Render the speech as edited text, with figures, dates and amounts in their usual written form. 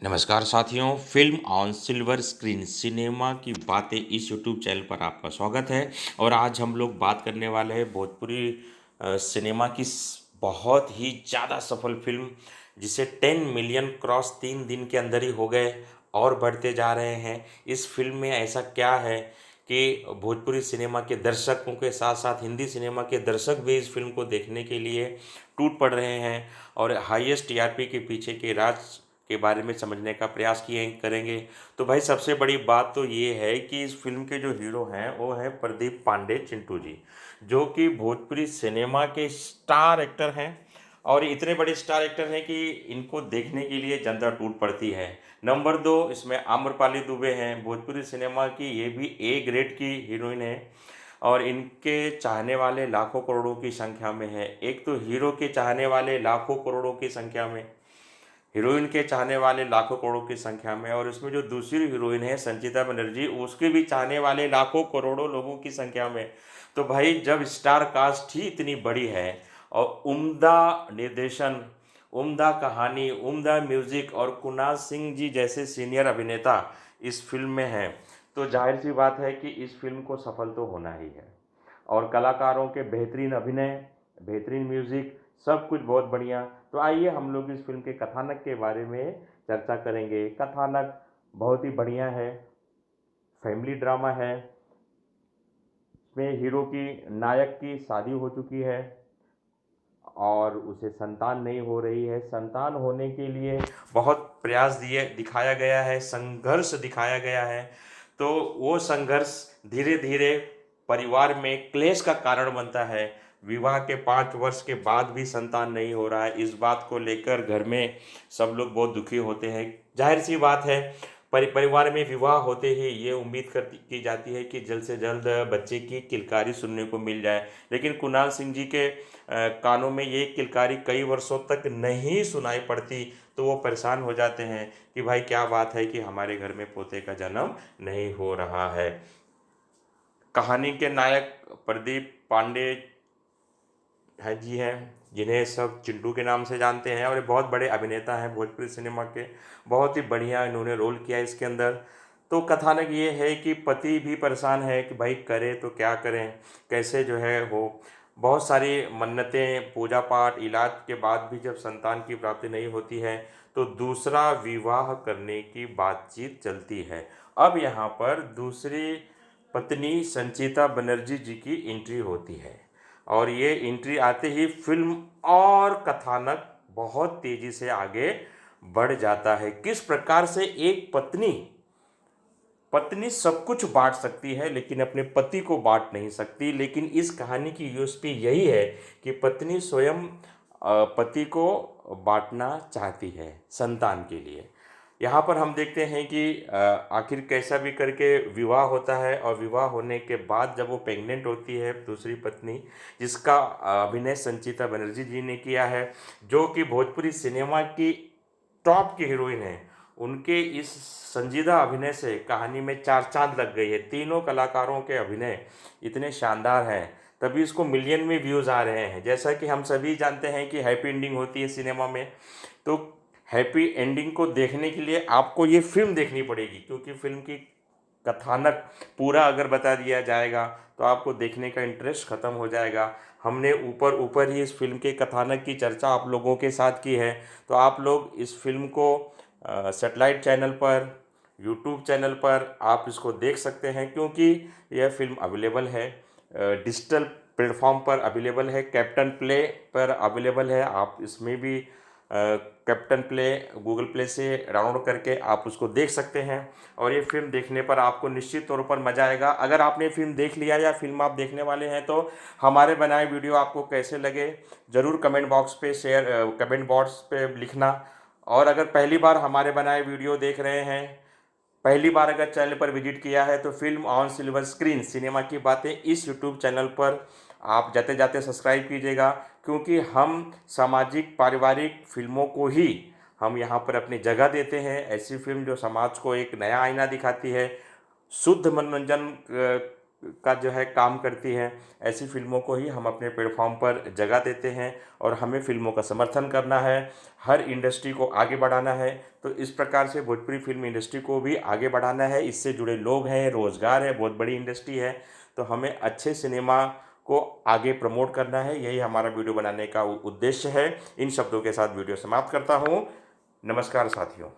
नमस्कार साथियों, film on silver screen cinema की बातें इस यूट्यूब चैनल पर आपका स्वागत है। और आज हम लोग बात करने वाले हैं भोजपुरी सिनेमा की बहुत ही ज़्यादा सफल फिल्म, जिसे 10 मिलियन क्रॉस 3 दिन के अंदर ही हो गए और बढ़ते जा रहे हैं। इस फिल्म में ऐसा क्या है कि भोजपुरी सिनेमा के दर्शकों के साथ साथ हिंदी सिनेमा के दर्शक भी इस फिल्म को देखने के लिए टूट पड़ रहे हैं और हाईएस्ट टीआरपी के पीछे के राज के बारे में समझने का प्रयास किए करेंगे। तो भाई, सबसे बड़ी बात तो ये है कि इस फिल्म के जो हीरो हैं वो हैं प्रदीप पांडे चिंटू जी, जो कि भोजपुरी सिनेमा के स्टार एक्टर हैं। और इतने बड़े स्टार एक्टर हैं कि इनको देखने के लिए जनता टूट पड़ती है। नंबर 2, इसमें आम्रपाली दुबे हैं, भोजपुरी सिनेमा की ये भी ए ग्रेड की हीरोइन है और इनके चाहने वाले लाखों करोड़ों की संख्या में है। एक तो हीरो के चाहने वाले लाखों करोड़ों की संख्या में, हीरोइन के चाहने वाले लाखों करोड़ों की संख्या में, और इसमें जो दूसरी हीरोइन है संचिता बनर्जी, उसके भी चाहने वाले लाखों करोड़ों लोगों की संख्या में। तो भाई, जब स्टार कास्ट ही इतनी बड़ी है और उम्दा निर्देशन, उम्दा कहानी, उम्दा म्यूजिक और कुणाल सिंह जी जैसे सीनियर अभिनेता इस फिल्म में हैं, तो जाहिर सी बात है कि इस फिल्म को सफल तो होना ही है। और कलाकारों के बेहतरीन अभिनय, बेहतरीन म्यूज़िक, सब कुछ बहुत बढ़िया। तो आइए हम लोग इस फिल्म के कथानक के बारे में चर्चा करेंगे। कथानक बहुत ही बढ़िया है, फैमिली ड्रामा है। इसमें हीरो की, नायक की शादी हो चुकी है और उसे संतान नहीं हो रही है। संतान होने के लिए बहुत प्रयास दिए दिखाया गया है, संघर्ष दिखाया गया है। तो वो संघर्ष धीरे धीरे परिवार में क्लेश का कारण बनता है। विवाह के 5 वर्ष के बाद भी संतान नहीं हो रहा है, इस बात को लेकर घर में सब लोग बहुत दुखी होते हैं। जाहिर सी बात है, परिवार में विवाह होते ही ये उम्मीद करती की जाती है कि जल्द से जल्द बच्चे की किलकारी सुनने को मिल जाए। लेकिन कुणाल सिंह जी के कानों में ये किलकारी कई वर्षों तक नहीं सुनाई पड़ती, तो वो परेशान हो जाते हैं कि भाई, क्या बात है कि हमारे घर में पोते का जन्म नहीं हो रहा है। कहानी के नायक प्रदीप पांडे है जी हैं, जिन्हें सब चिंटू के नाम से जानते हैं, और ये बहुत बड़े अभिनेता हैं भोजपुरी सिनेमा के। बहुत ही बढ़िया इन्होंने रोल किया इसके अंदर। तो कथानक ये है कि पति भी परेशान है कि भाई करें तो क्या करें, कैसे जो है हो। बहुत सारी मन्नतें, पूजा पाठ, इलाज के बाद भी जब संतान की प्राप्ति नहीं होती है, तो दूसरा विवाह करने की बातचीत चलती है। अब यहाँ पर दूसरी पत्नी संचिता बनर्जी जी की एंट्री होती है और ये एंट्री आते ही फिल्म और कथानक बहुत तेजी से आगे बढ़ जाता है। किस प्रकार से एक पत्नी पत्नी सब कुछ बांट सकती है लेकिन अपने पति को बांट नहीं सकती। लेकिन इस कहानी की यूएसपी यही है कि पत्नी स्वयं पति को बांटना चाहती है संतान के लिए। यहाँ पर हम देखते हैं कि आखिर कैसा भी करके विवाह होता है, और विवाह होने के बाद जब वो प्रेग्नेंट होती है दूसरी पत्नी, जिसका अभिनय संचिता बनर्जी जी ने किया है, जो कि भोजपुरी सिनेमा की टॉप की हीरोइन है, उनके इस संजीदा अभिनय से कहानी में चार चांद लग गई है। तीनों कलाकारों के अभिनय इतने शानदार हैं, तभी इसको मिलियन में व्यूज़ आ रहे हैं। जैसा कि हम सभी जानते हैं कि हैप्पी एंडिंग होती है सिनेमा में, तो हैप्पी एंडिंग को देखने के लिए आपको ये फिल्म देखनी पड़ेगी, क्योंकि फिल्म की कथानक पूरा अगर बता दिया जाएगा तो आपको देखने का इंटरेस्ट ख़त्म हो जाएगा। हमने ऊपर ऊपर ही इस फिल्म के कथानक की चर्चा आप लोगों के साथ की है, तो आप लोग इस फिल्म को सेटेलाइट चैनल पर, यूट्यूब चैनल पर आप इसको देख सकते हैं, क्योंकि यह फिल्म अवेलेबल है, डिजिटल प्लेटफॉर्म पर अवेलेबल है, कैप्टन प्ले पर अवेलेबल है। आप इसमें भी कैप्टन प्ले गूगल प्ले से डाउनलोड करके आप उसको देख सकते हैं, और ये फिल्म देखने पर आपको निश्चित तौर पर मज़ा आएगा। अगर आपने फिल्म देख लिया या फिल्म आप देखने वाले हैं, तो हमारे बनाए वीडियो आपको कैसे लगे ज़रूर कमेंट बॉक्स पे शेयर कमेंट बॉक्स पे लिखना। और अगर पहली बार हमारे बनाए वीडियो देख रहे हैं, पहली बार अगर चैनल पर विजिट किया है, तो film on silver screen cinema की बातें इस यूट्यूब चैनल पर आप जाते जाते सब्सक्राइब कीजिएगा, क्योंकि हम सामाजिक पारिवारिक फिल्मों को ही हम यहाँ पर अपनी जगह देते हैं। ऐसी फिल्म जो समाज को एक नया आईना दिखाती है, शुद्ध मनोरंजन का जो है काम करती हैं, ऐसी फ़िल्मों को ही हम अपने प्लेटफॉर्म पर जगह देते हैं और हमें फ़िल्मों का समर्थन करना है, हर इंडस्ट्री को आगे बढ़ाना है। तो इस प्रकार से भोजपुरी फ़िल्म इंडस्ट्री को भी आगे बढ़ाना है, इससे जुड़े लोग हैं, रोज़गार है, बहुत बड़ी इंडस्ट्री है। तो हमें अच्छे सिनेमा को आगे प्रमोट करना है, यही हमारा वीडियो बनाने का उद्देश्य है। इन शब्दों के साथ वीडियो समाप्त करता हूँ। नमस्कार साथियों।